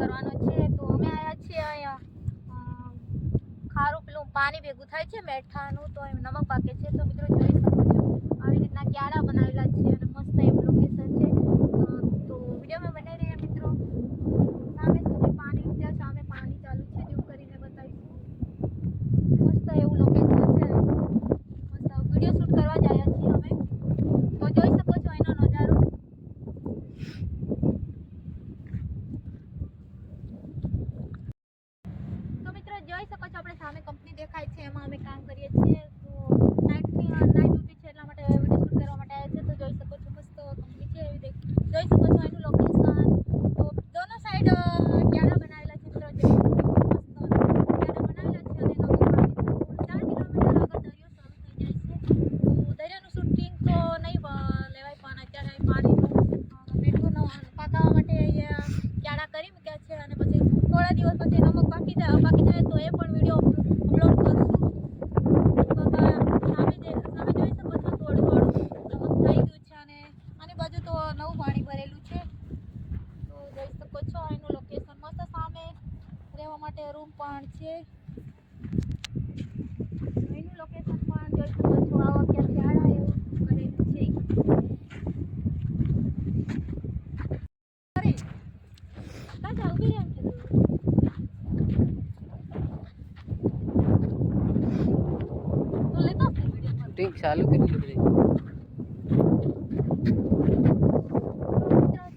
કરવાનો છે. તો અમે આવ્યા છીએ અહીંયા ખારું પેલું પાણી ભેગું થાય છે મેઠાનું, તો એમ નમક પાકે છે. તો મિત્રો જોઈ શકો છો આવી રીતના ક્યારા બનાવેલા છે અને મસ્ત એવું લોકેશન છે. તો વિડીયોમાં બને રહીએ મિત્રો. સામે સુધી પાણી, ત્યાં સામે પાણી ચાલુ છે, જેવું કરીને બતાવીશું. મસ્ત એવું લોકેશન છે. મસ્ત વિડીયો શૂટ કરવા જ આવ્યા છીએ અમે. તો જોઈ શકો છો એનો નજારો. તો મિત્રો જોઈ શકો છો આપણે સામે કંપની દેખાય છે, એમાં અમે કામ કરીએ છીએ. તો નાઇટ ડ્યુટી છે, એટલા માટે વિડીયો શૂટ કરવા માટે આવ્યા છે. તો જોઈ શકો છો મસ્ત કંપની છે એવી જોઈ શકો છો એનું લોકેશન. તો દોનો સાઈડ ક્યારા બનાવેલા છે મિત્રો. જોઈ શકો છો મસ્ત ક્યારા બનાવેલા છે અને નવું પાણી છે. 4 કિલોમીટર આગળ દરિયો શરૂ થઈ જાય છે. તો દરિયાનું શૂટિંગ તો નહીં લેવાય, પણ અત્યારે પાણીનું મીઠું પાકાવા માટે અહીંયા ક્યારા કરી મૂક્યા છે અને પછી થોડા દિવસ પછી નમક પાકી જાય તો એ પણ વિડીયો અપલોડ કરશું. તો સામે જોઈ શકો છો થોડું નમક થઈ ગયું છે અને આની બાજુ તો નવું પાણી ભરેલું છે. તો જોઈ શકો છો એનું લોકેશન મસ્ત. સામે રહેવા માટે રૂમ પણ છે. એનું લોકેશન પણ જોઈ શકો છો. આવા ક્યાં ઝાડા એવું કરેલું છે. અરે કાકા ઉભી રહે એમ કીધું. તો લેતો વિડીયો ઠીક ચાલુ કરી દીધું.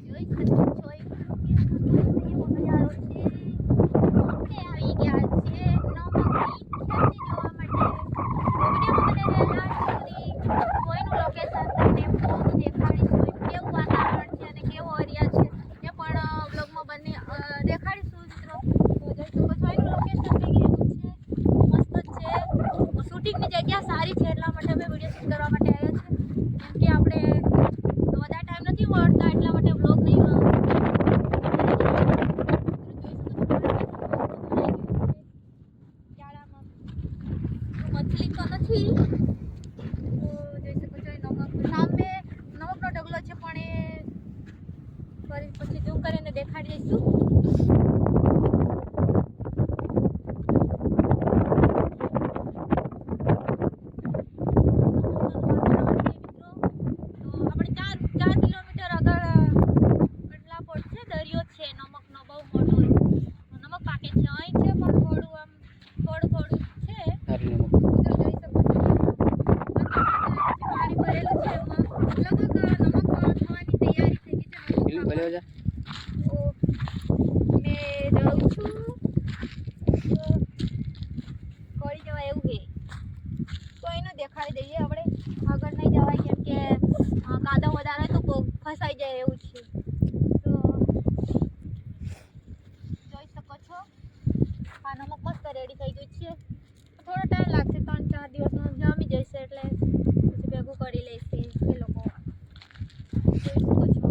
જોઈ શકો છો એવો નજારો છે. આપણે આવી ગયા છે નમકની ખેતી જોવા માટે. વિડીયોમાં બને રહેલા સુધી કોઈનું લોકેશન તમને પૂરું દેખાડીશું. કેવું વાતાવરણ છે અને કેવો એરિયા છે એ પણ બ્લોગમાં બંને દેખાડીશું મિત્રો. તો જોઈ શકો છો એનું લોકેશન કંઈક એવું છે, મસ્ત છે. શૂટિંગની જગ્યા સારી છે, એટલા માટે અમે વિડીયો શૂટ કરવા માટે આવ્યા છે. કેમ કે આપણે વધારે ટાઈમ નથી મળતા, એટલા માટે બ્લોગ નહીં મછલી તો નથી. તો જોઈ શકો છો નમક સામે નમકનો ઢગલો છે, પણ એ પછી ઝૂમ કરીને દેખાડી દઈશું. દેખાડી દઈએ આપણે. આગળ નહીં જવાય કેમ કે કાદવ વધારે તો ફસાઈ જાય એવું છે. તો જોઈ શકો છો આ નમક મસ્ત રેડી થઈ ગયું છે. થોડો ટાઈમ લાગશે, 3-4 દિવસમાં જામી જશે, એટલે પછી ભેગું કરી લેશે એ લોકો. જોઈ શકો છો.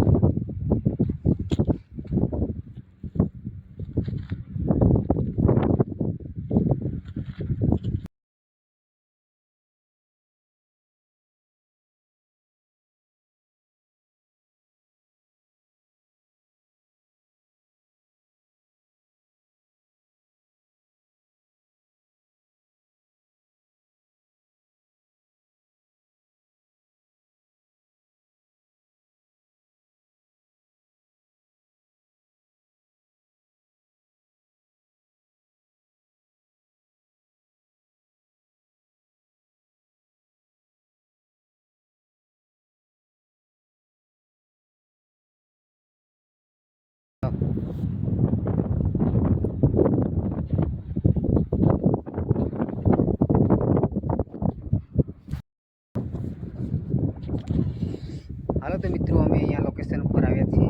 હાલો તો મિત્રો અમે અહીંયા લોકેશન ઉપર આવ્યા છીએ.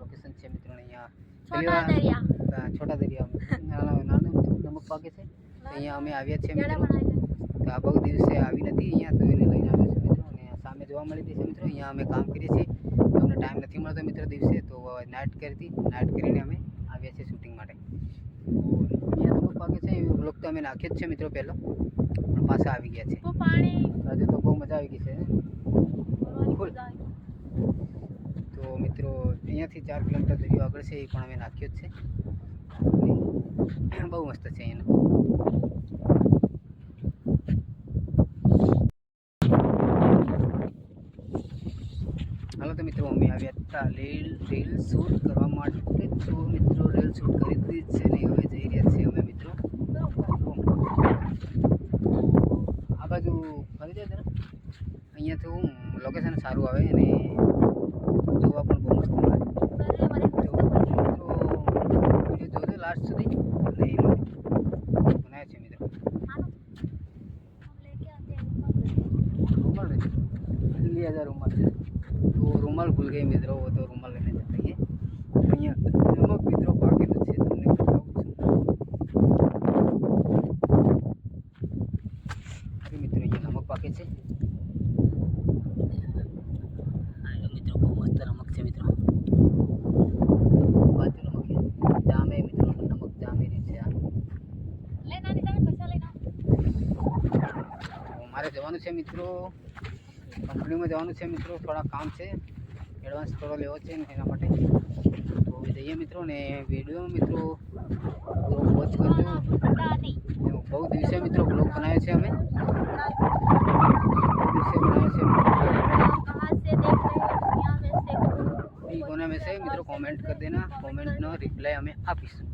લોકેશન છે મિત્રો અહીંયા છોટા દરિયા નાનું નમક પાકે છે. અહીંયા અમે આવ્યા છીએ મિત્રો. તો આ બહુ દિવસે આવી નથી અહીંયા, તો એને લઈને આવ્યા છે મિત્રો. અને સામે જોવા મળી હતી મિત્રો. અહીંયા અમે કામ કરીએ છીએ. અમને ટાઈમ નથી મળતો મિત્રો દિવસે, તો નાઇટ કરીને અમે આવ્યા છીએ શૂટિંગ માટે. અહીંયા નમક પાકે છે એ બ્લોગ તો અમે નાખ્યો જ છે મિત્રો પહેલો, પણ પાછા આવી ગયા છે. આજે તો બહુ મજા આવી ગઈ છે. તો મિત્રો અહીંયાથી 4 કિલોમીટર દરિયો આગળ છે, એ પણ અમે નાખ્યો જ છે. બહુ મસ્ત છે એનો. હાલો તો મિત્રો અમે આવ્યા હતા રીલ શૂટ કરવા માટે. તો મિત્રો રીલ શૂટ કરી દીધી છે ને હવે જઈ રહ્યા છીએ અમે મિત્રો. આ બાજુ ફરી જાય જરા. અહીંયાથી હું લોકેશન સારું આવે અને જોવા પણ બહુ મસ્ત મળે. તો મિત્રો વિડીયો જોજો લાસ્ટ સુધી અને એનો બનાવ્યો છે મિત્રો. રૂમાલ ले आजा रूमाल. तो रूमाल भूल गए मित्रों, वो तो रूमाल लेने जाते हैं. અહીંયા નમક મિત્રો પાકેલું છે તમને બતાવું છું. અરે મિત્રો અહીંયા નમક પાકે છે. આ મિત્રો બહુ મસ્ત નમક છે મિત્રો. બાજુ નમક છે જામે મિત્રો, નમક જામેરી છે આ. મારે જવાનું છે મિત્રો, કંપનીમાં જવાનું છે મિત્રો. થોડા કામ છે, એડવાન્સ થોડો લેવો છે ને એના માટે. તો જઈએ મિત્રો ને વિડીયો મિત્રો પૂરો વોચ કરજો. બહુ દિવસે મિત્રો બ્લોગ બનાવ્યો છે અમે. બહુ દિવસે બનાવ્યો છે. કોના में से મિત્રો कमेंट कर देना, कमेंट નો રિપ્લાય અમે આપીશું.